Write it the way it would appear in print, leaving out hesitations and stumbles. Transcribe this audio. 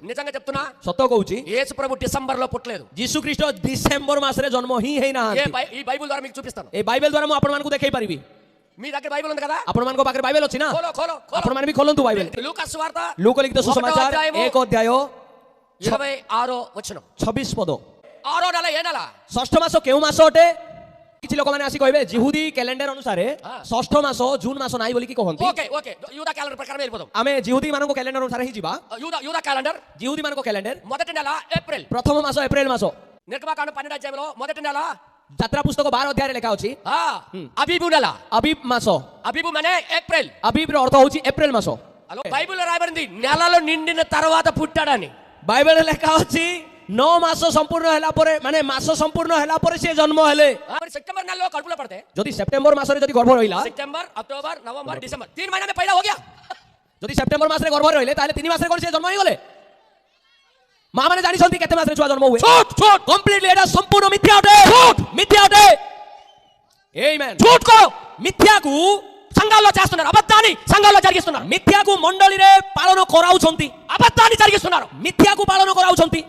నిజంగా చెప్తున్నా ସତ କହୁଛି యేసు ప్రభు డిసెంబర్ లో పుట్టలేదు. ଯୀଶୁ ଖ୍ରୀଷ୍ଟ ଡିସେମ୍ବର ମାସରେ ଜନ୍ମ ହିଁ ହେଇନାହାନ୍ତି। ఈ బైబిల్ ద్వారా మీకు చూపిస్తాను। ଏ ବାଇବେଲ ଦ୍ୱାରା ମୁଁ ଆପଣମାନଙ୍କୁ ଦେଖେଇ ପାରିବି। మీ దగ్గర బైబిల్ ఉంది కదా? ଆପଣମାନଙ୍କ ପାଖରେ ବାଇବେଲ ଅଛି ନା? ఖోలో ఖోలో ଆପଣମାନେ ବି ଖୋଲନ୍ତୁ ବାଇବେଲ। లూకాసు వార్త ଲୁକ ଲିଖିତ ସୁସମାଚାର 1 ଅଧ୍ୟାୟ 26వ వచనం। 26 ପଦ। 6వ నెల ఏ నెల? ଷଷ୍ଠ ମାସ କେଉଁ ମାସ ଅଟେ? କିଛି ଲୋକମାନେ ଆସି କହିବେ ଜିହୁଦୀ କ୍ୟାଲେଣ୍ଡର ଅନୁସାରେ ଷଷ୍ଠ ମାସ ଜୁନ ମାସ ନାହିଁ ବୋଲି କି କହନ୍ତି। ఓకే ఓకే యూదా క్యాలెండర్ ప్రకారం వెళ్ళిపోదాం। ଆମେ ଜିହୁଦୀ ମାନଙ୍କ କ୍ୟାଲେଣ୍ଡର ଅନୁସାରେ ହିଁ ଯିବା। యూదా క్యాలెండర్ ଜିହୁଦୀ ମାନଙ୍କ କ୍ୟାଲେଣ୍ଡର మొదటి నెల ఏప్రిల్। ପ୍ରଥମ ମାସ ଏପ୍ରିଲ ମାସ। నిర్గమకాండం 12వ అధ్యాయంలో మొదటి నెల ଯାତ୍ରା ପୁସ୍ତକ 12 ଅଧ୍ୟାୟରେ ଲେଖା ଅଛି అబీబు నెల। అబీబ్ ମାସ। అబీబు ମାନେ ఏప్రిల్। అబీబ్ ର ଅର୍ଥ ହେଉଛି ଏପ୍ରିଲ ମାସ। హలో బైబిల్లో రాయబడింది నెలలు నిండిన తర్వాత పుట్టాడని। ବାଇବେଲରେ ଲେଖା ଅଛି 9 ମାସ ସମ୍ପୂର୍ଣ୍ଣ ହେଲା ପରେ ମାନେ ମାସ ସମ୍ପୂର୍ଣ୍ଣ ହେଲା ପରେ ସେ ଜନ୍ମ ହେଲେ। మరి సెప్టెంబర్ నెలలో కడుపులో పడితే ଯଦି ସେପ୍ଟେମ୍ବର ମାସରେ ଯଦି ଗର୍ଭ ରହିଲା सितंबर अक्टूबर नवंबर दिसंबर 3 महीने में पैदा हो गया। ଯଦି ସେପ୍ଟେମ୍ବର ମାସରେ ଗର୍ଭ ରହିଲେ ତାହେଲେ 3 ମାସରେ କ'ଣ ସେ ଜନ୍ମ ହେଇଗଲେ? ମା ମାନେ ଜାଣିଛନ୍ତି କେତେ ମାସରେ ଛୁଆ ଜନ୍ମ ହୁଏ? झूठ झूठ କମ୍ପ୍ଲିଟଲି ଏଟା ସମ୍ପୂର୍ଣ୍ଣ ମିଥ୍ୟା ଅଟେ। ମିଥ୍ୟା ଅଟେ। ఆమేన్। झूठ को ମିଥ୍ୟାକୁ సంఘాల్లో చేస్తున్నారు, అబద్ధాన్ని సంఘాల్లో జరిగిస్తున్నారు, ମିଥ୍ୟାକୁ ମଣ୍ଡଳୀରେ ପାଳନ କରାଉଛନ୍ତି, అబద్ధాన్ని జరిగిస్తున్నారు। ମିଥ୍ୟାକୁ ପାଳନ କରାଉଛନ୍ତି।